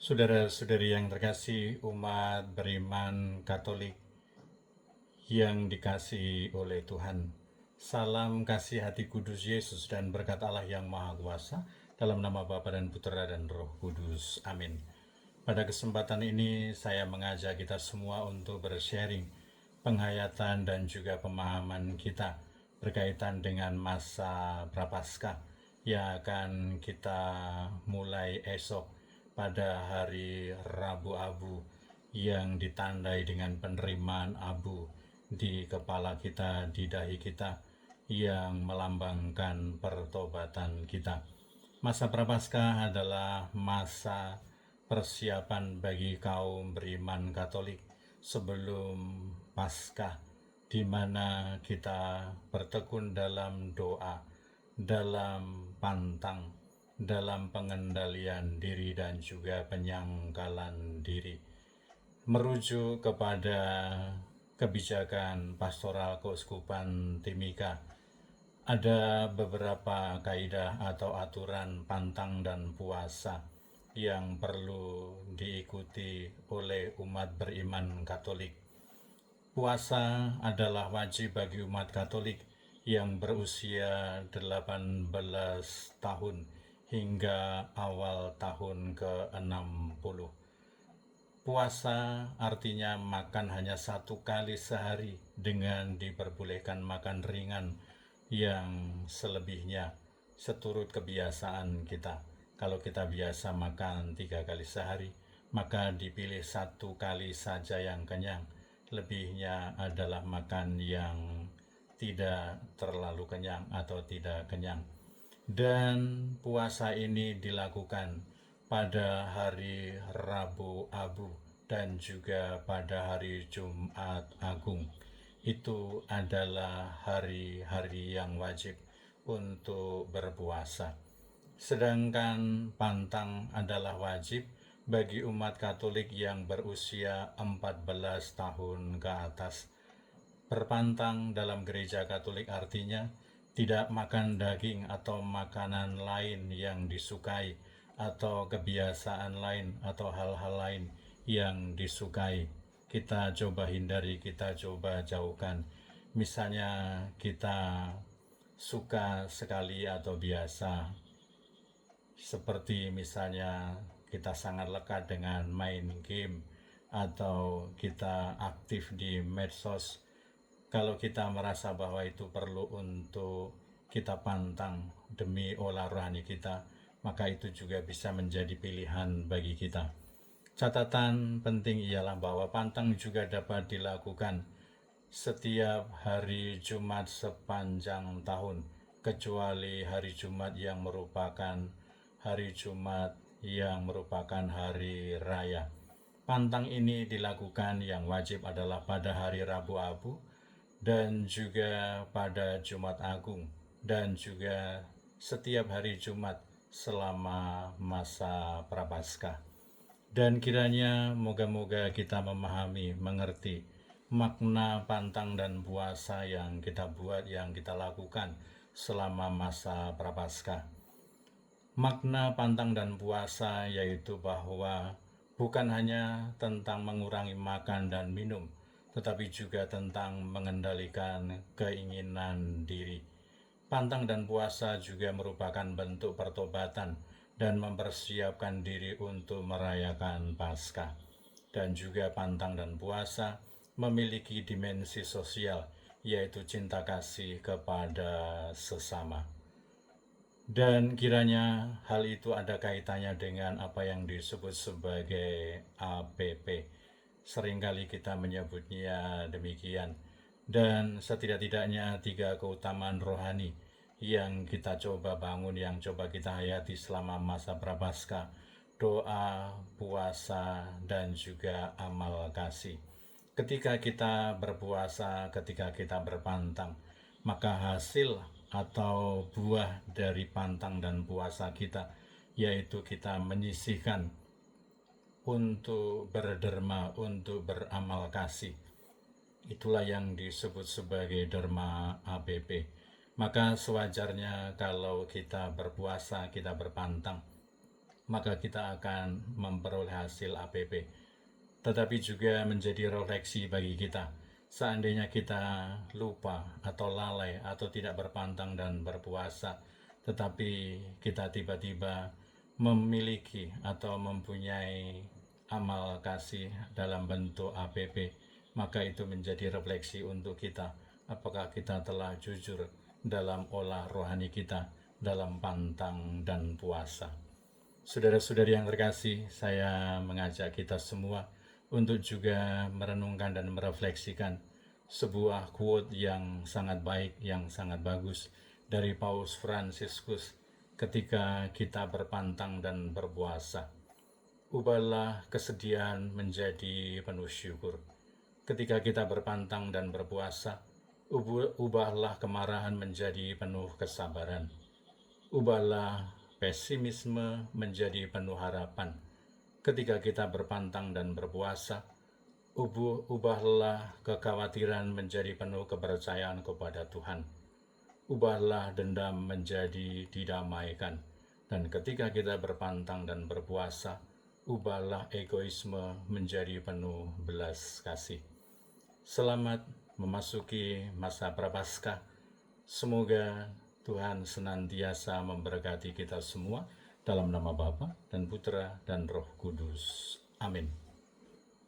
Saudara-saudari yang terkasih, umat beriman Katolik yang dikasihi oleh Tuhan. Salam kasih hati kudus Yesus dan berkat Allah yang Maha Kuasa, dalam nama Bapa dan Putra dan Roh Kudus. Amin. Pada kesempatan ini saya mengajak kita semua untuk bersharing penghayatan dan juga pemahaman kita berkaitan dengan masa Prapaskah yang akan kita mulai esok pada hari Rabu Abu, yang ditandai dengan penerimaan abu di kepala kita, di dahi kita, yang melambangkan pertobatan kita. Masa Prapaskah adalah masa persiapan bagi kaum beriman Katolik sebelum Paskah, di mana kita bertekun dalam doa, dalam pantang, dalam pengendalian diri dan juga penyangkalan diri, merujuk kepada kebijakan pastoral Keuskupan Timika. Ada beberapa kaidah atau aturan pantang dan puasa yang perlu diikuti oleh umat beriman Katolik. Puasa adalah wajib bagi umat Katolik yang berusia 18 tahun hingga awal tahun ke-60. Puasa artinya makan hanya 1 kali sehari dengan diperbolehkan makan ringan yang selebihnya seturut kebiasaan kita. Kalau kita biasa makan 3 kali sehari, maka dipilih 1 kali saja yang kenyang. Lebihnya adalah makan yang tidak terlalu kenyang atau tidak kenyang. Dan puasa ini dilakukan pada hari Rabu Abu dan juga pada hari Jumat Agung. Itu adalah hari-hari yang wajib untuk berpuasa. Sedangkan pantang adalah wajib bagi umat Katolik yang berusia 14 tahun ke atas. Berpantang dalam gereja Katolik artinya tidak makan daging atau makanan lain yang disukai, atau kebiasaan lain atau hal-hal lain yang disukai. Kita coba hindari, kita coba jauhkan. Misalnya kita suka sekali atau biasa, seperti misalnya kita sangat lekat dengan main game atau kita aktif di medsos. Kalau kita merasa bahwa itu perlu untuk kita pantang demi olah rohani kita, maka itu juga bisa menjadi pilihan bagi kita. Catatan penting ialah bahwa pantang juga dapat dilakukan setiap hari Jumat sepanjang tahun, kecuali hari Jumat yang merupakan hari raya. Pantang ini dilakukan, yang wajib adalah pada hari Rabu Abu dan juga pada Jumat Agung, dan juga setiap hari Jumat selama masa Prapaskah. Dan kiranya moga-moga kita memahami, mengerti makna pantang dan puasa yang kita buat, yang kita lakukan selama masa Prapaskah. Makna pantang dan puasa yaitu bahwa bukan hanya tentang mengurangi makan dan minum, tetapi juga tentang mengendalikan keinginan diri. Pantang dan puasa juga merupakan bentuk pertobatan dan mempersiapkan diri untuk merayakan Paskah. Dan juga pantang dan puasa memiliki dimensi sosial, yaitu cinta kasih kepada sesama. Dan kiranya hal itu ada kaitannya dengan apa yang disebut sebagai APP. Seringkali kita menyebutnya demikian. Dan setidak-tidaknya 3 keutamaan rohani yang kita coba bangun, yang coba kita hayati selama masa Prapaskah: doa, puasa, dan juga amal kasih. Ketika kita berpuasa, ketika kita berpantang, maka hasil atau buah dari pantang dan puasa kita yaitu kita menyisihkan untuk berderma, untuk beramal kasih. Itulah yang disebut sebagai derma APP. Maka sewajarnya kalau kita berpuasa, kita berpantang, maka kita akan memperoleh hasil APP. Tetapi juga menjadi refleksi bagi kita. Seandainya kita lupa atau lalai atau tidak berpantang dan berpuasa, tetapi kita tiba-tiba memiliki atau mempunyai amal kasih dalam bentuk APP, maka itu menjadi refleksi untuk kita. Apakah kita telah jujur dalam olah rohani kita, dalam pantang dan puasa. Saudara-saudari yang terkasih, saya mengajak kita semua untuk juga merenungkan dan merefleksikan sebuah quote yang sangat baik, yang sangat bagus dari Paus Fransiskus ketika kita berpantang dan berpuasa. Ubahlah kesedihan menjadi penuh syukur. Ketika kita berpantang dan berpuasa, ubahlah kemarahan menjadi penuh kesabaran. Ubahlah pesimisme menjadi penuh harapan. Ketika kita berpantang dan berpuasa, ubahlah kekhawatiran menjadi penuh kepercayaan kepada Tuhan. Ubahlah dendam menjadi didamaikan. Dan ketika kita berpantang dan berpuasa, ubahlah egoisme menjadi penuh belas kasih. Selamat memasuki masa Prapaskah. Semoga Tuhan senantiasa memberkati kita semua dalam nama Bapa dan Putra dan Roh Kudus. Amin.